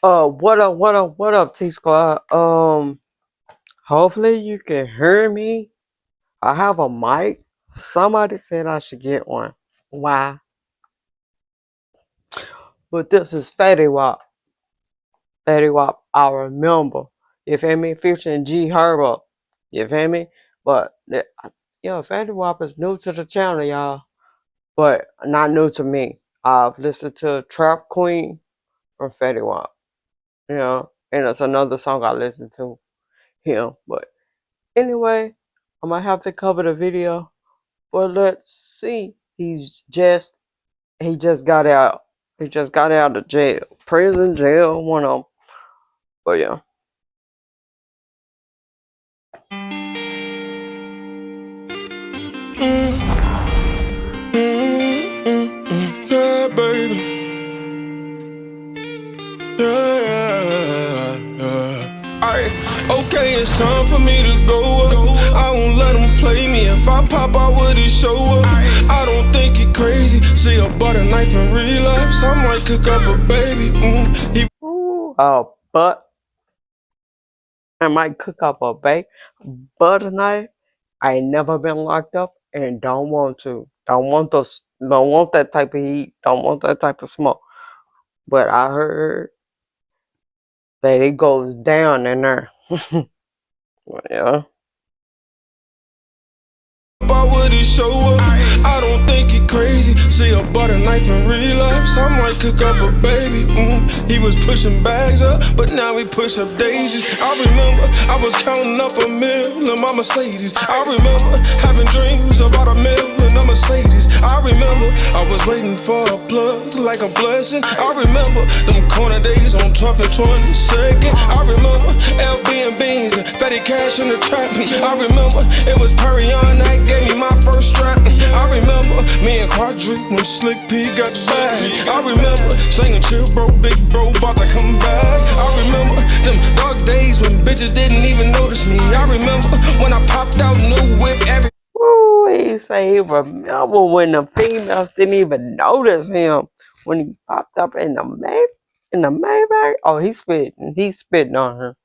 What up, T Squad? Hopefully you can hear me. I have a mic. Somebody said I should get one. Why? But this is Fetty WAP. Fetty WAP, I remember. You feel me? Featuring G Herbo. You feel me? But, Fetty WAP is new to the channel, y'all. But not new to me. I've listened to Trap Queen from Fetty WAP. And it's another song I listened to him. But anyway, I might have to cover the video, but let's see. He just got out. He just got out of jail, prison, jail, one of them. But yeah. Yeah, baby. Yeah. Alright, okay, it's time for me to go up. I won't let him play me. If I pop out, would he show up? I don't think he crazy. See a butter knife and relapse. I might cook up a baby. But I might cook up a butter knife. I ain't never been locked up and don't want to. Don't want that type of heat. Don't want that type of smoke. But I heard that it goes down in there. Yeah. Why would he show up? I don't think he crazy. See a butter knife and relapse. I might cook up a baby. He was pushing bags up, but now he push up daisies. I remember I was counting up a meal in my Mercedes. I remember having dreams about a meal in a Mercedes. I remember I was waiting for a plug like a blessing. I remember them corner days on 12th and 22nd. I remember LB&Bs and Fetty cash in the trap. I remember it was Perion that gave me my first strap. I remember me and Quadri when Slick P got the bag. I remember singing chill bro, big bro, about to come back. I remember them dark days when bitches didn't even notice me. I remember when I popped out new whip every. Ooh, he say he remember when the females didn't even notice him when he popped up in the Maybach. Oh, he's spitting on her.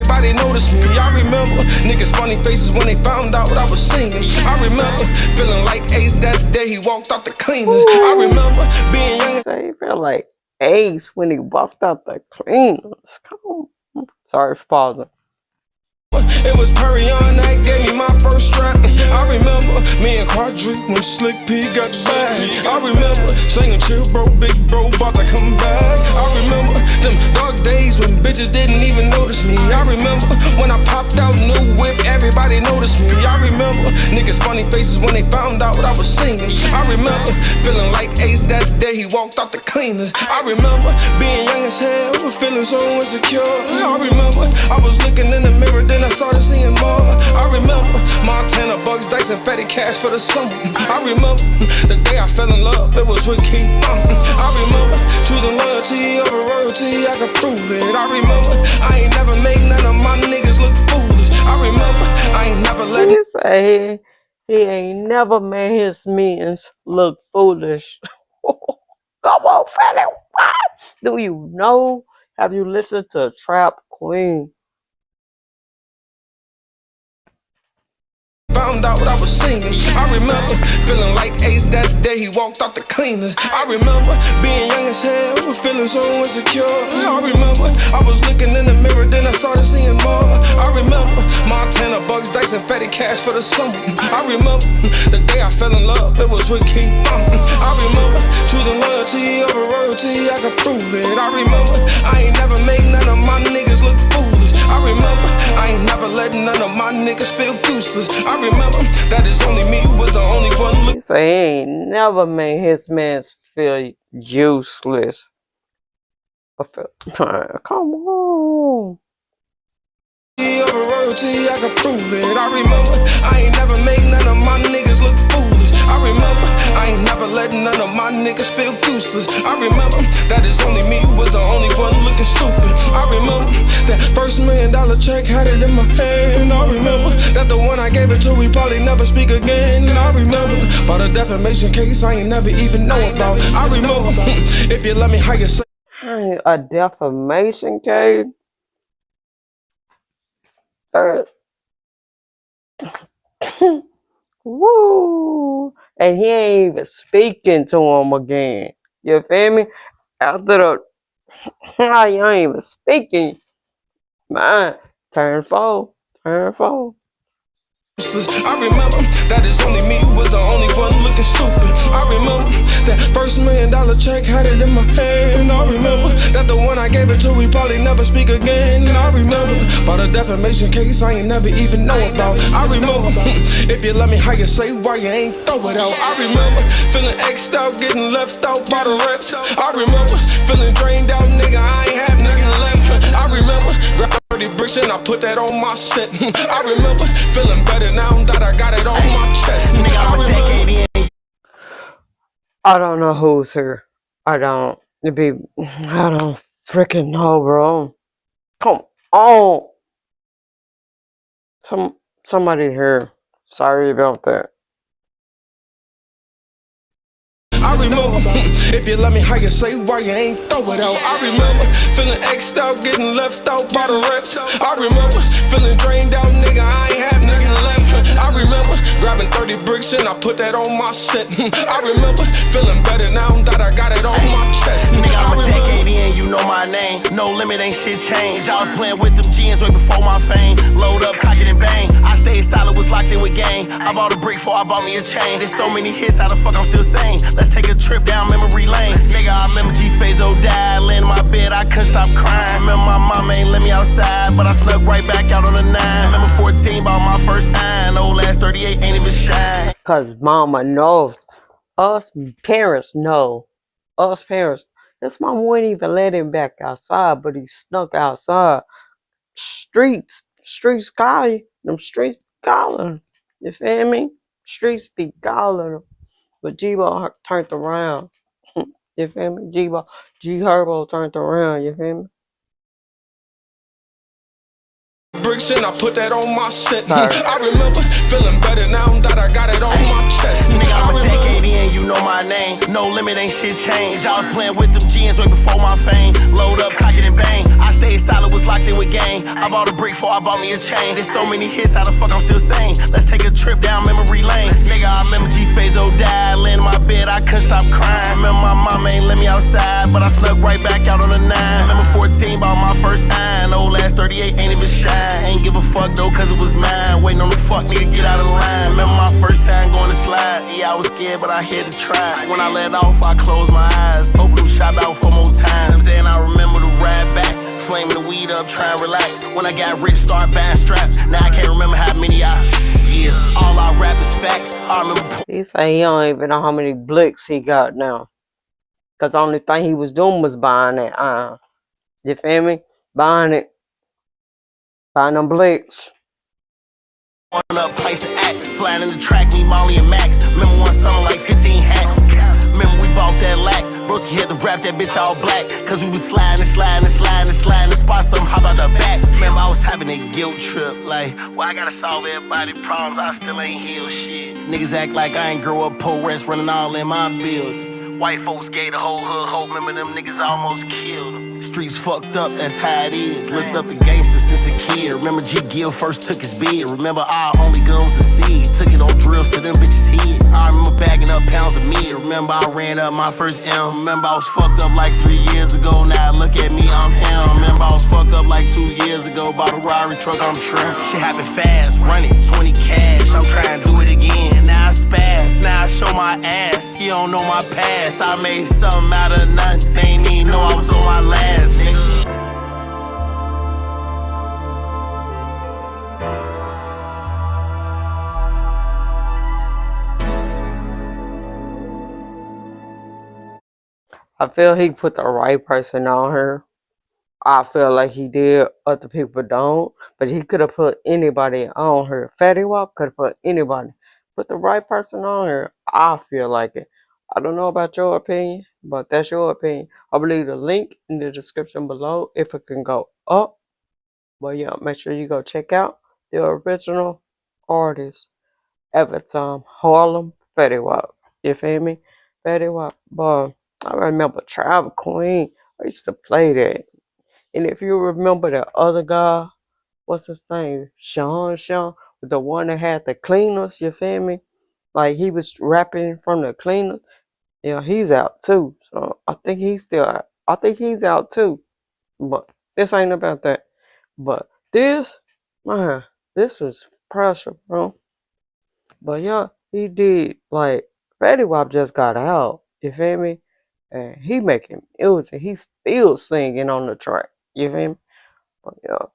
Everybody noticed me. I remember niggas funny faces when they found out what I was singing. I remember feeling like Ace that day he walked out the cleaners. I remember being young. So he felt like Ace when he walked out the cleaners. Come on. Sorry for pausing. It was Perion that gave me my first strap. I remember me and Quadri when Slick P got the bag. I remember singing chill bro, big bro, about to come back. I remember them dark days when bitches didn't even notice me. I remember when I popped out new whip, everybody noticed me. I remember niggas funny faces when they found out what I was singing. I remember feeling like Ace that day he walked out the cleaners. I remember being young as hell, feeling so insecure. I remember I was looking in the mirror, then I started seeing more. I remember Montana, Bucks, Dice, and Fetty cash for the summer. I remember the day I fell in love, it was with King. I remember choosing loyalty over royalty, I could prove it. I remember I ain't never made none of my niggas look foolish. I remember I ain't never let He say he ain't never made his means look foolish. Come on, Fetty. What? Do you know? Have you listened to Trap Queen? Found out what I was singing. I remember feeling like Ace that day he walked out the cleaners. I remember being young as hell, feeling so insecure. I remember I was looking in the mirror, then I started seeing more. I remember Montana, Bucks, Dice, and Fetty cash for the summer. I remember the day I fell in love, it was with King. I remember choosing loyalty over royalty, I could prove it. I remember I ain't never made none of my niggas look foolish. I remember I ain't never let none of my niggas feel useless. I remember that it's only me who was the only one. He say he ain't never made his mans feel useless. Come on. Over royalty, I can prove it. I remember I ain't never made none of my niggas look foolish. I remember I ain't never let none of my niggas feel useless. I remember that it's only me who was the only one looking stupid. I remember that first $1 million check, had it in my hand. I remember that the one I gave it to, we probably never speak again. I remember about a defamation case I ain't never even know about. I remember if you let me, how you say. A defamation case? Uh, Woo! And he ain't even speaking to him again. You feel me? After the you ain't even speaking. Man, turn four. Turn four. I remember that it's only me who was the only one looking stupid. I remember that first $1 million check had it in my hand. I remember that the one I gave it to, we probably never speak again. I remember about a defamation case I ain't never even know about. I remember if you let me, how you say why you ain't throw it out. I remember feeling X'd out, getting left out by the reps. I remember feeling drained out, nigga, I ain't have nothing left. I remember 30 bricks and I put that on my set. I remember feeling better now that I got it on my chest. I don't know who's here. I don't. I don't freaking know, bro. Come on. Somebody here. Sorry about that. I remember if you let me, how you say why you ain't throw it out. I remember feeling X'd out, getting left out by the reps. I remember feeling drained out, nigga, I ain't have nothing left. I remember grabbing 30 bricks and I put that on my set. I remember feeling better now that I got it on my chest. Nigga, I'm a decade in, you know my name. No limit, ain't shit changed. I was playing with them G's way before my fame. Load up, cock it and bang. I stayed solid, was locked in with gang. I bought a brick before I bought me a chain. There's so many hits, how the fuck I'm still sane? Let's take a trip down memory lane. Nigga, I remember G-Fazo died. Laying in my bed, I couldn't stop crying. Remember my mama ain't let me outside, but I snuck right back out on the 9. Remember 14, bought my first iron. Old ass 38 ain't even shine. Cause mama knows. Us parents know. Us parents. His mama wouldn't even let him back outside, but he snuck outside. Streets call you. Them streets calling. You feel me? Streets be calling him. But G-Bo turned around. You feel me? G Herbo turned around. You feel me? Bricks and I put that on my set. Sorry. I remember feeling better now that I got it on my chest. Nigga, I'm a decade in, you know my name. No limit, ain't shit changed. I was playing with them G's way before my fame. Load up, cock it and bang. I stayed solid, was locked in with gang. I bought a brick before I bought me a chain. There's so many hits, how the fuck I'm still sane? Let's take a trip down memory lane. Nigga, I remember G-Fazo died. Laying in my bed, I couldn't stop crying. Remember my mama ain't let me outside, but I snuck right back out on the 9. Remember 14, bought my first iron. Old ass 38 ain't even shine. Ain't give a fuck though, cause it was mine. Waiting on the fuck nigga, get out of line. Remember my first time going to slide. Yeah, I was scared, but I had to try. When I let off, I closed my eyes. Open them shop out for more times. And I remember to ride back. Flaming the weed up, try and relax. When I got rich, start buying straps. Now I can't remember how many yeah, all I rap is facts. I remember. He say he don't even know how many blicks he got now. Cause the only thing he was doing was buying that iron. You feel me? Buying it. Buying them blicks. Up, price and act, flying in the track, me, Molly and Max. Remember one summer like 15 hats. Remember we bought that lack. Broski had to wrap that bitch all black. Cause we was sliding the spot something, how about the back? Remember I was having a guilt trip, like, well, I gotta solve everybody's problems, I still ain't heal shit. Niggas act like I ain't grow up poor rest, running all in my building. White folks gave the whole hood hope, remember them niggas almost killed them. Streets fucked up, that's how it is. Looked up the gangster since a kid. Remember G Gill first took his bid. Remember our only gun was a seed. Took it on drills to them bitches' head. I remember bagging up pounds of meat. Remember I ran up my first M. Remember I was fucked up like 3 years ago. Now look at me, I'm him. Remember I was fucked up like 2 years ago. Bought a Rari truck, I'm trim. Shit happen fast, run it, 20 cash. I'm trying to do it again. Now I spaz, now I show my ass. He don't know my past. I made something out of nothing. They ain't even know I was on my last, nigga. I feel he put the right person on her. I feel like he did. Other people don't. But he could have put anybody on her. Fetty WAP could have put anybody. Put the right person on her. I feel like it. I don't know about your opinion, but that's your opinion. I will leave the link in the description below if it can go up. But yeah, make sure you go check out the original artist every time. Harlem Fetty WAP. You feel me? Fetty WAP. But I remember Travel Queen. I used to play that. And if you remember the other guy, what's his name? Sean, the one that had the cleaners, you feel me? Like he was rapping from the cleaners. Yeah, he's out too. So I think he's still out. I think he's out too. But this ain't about that. But this, man, this was pressure, bro. But yeah, he did like Fetty Wap just got out. You feel me? And he making music. He's still singing on the track. You feel me? But yeah.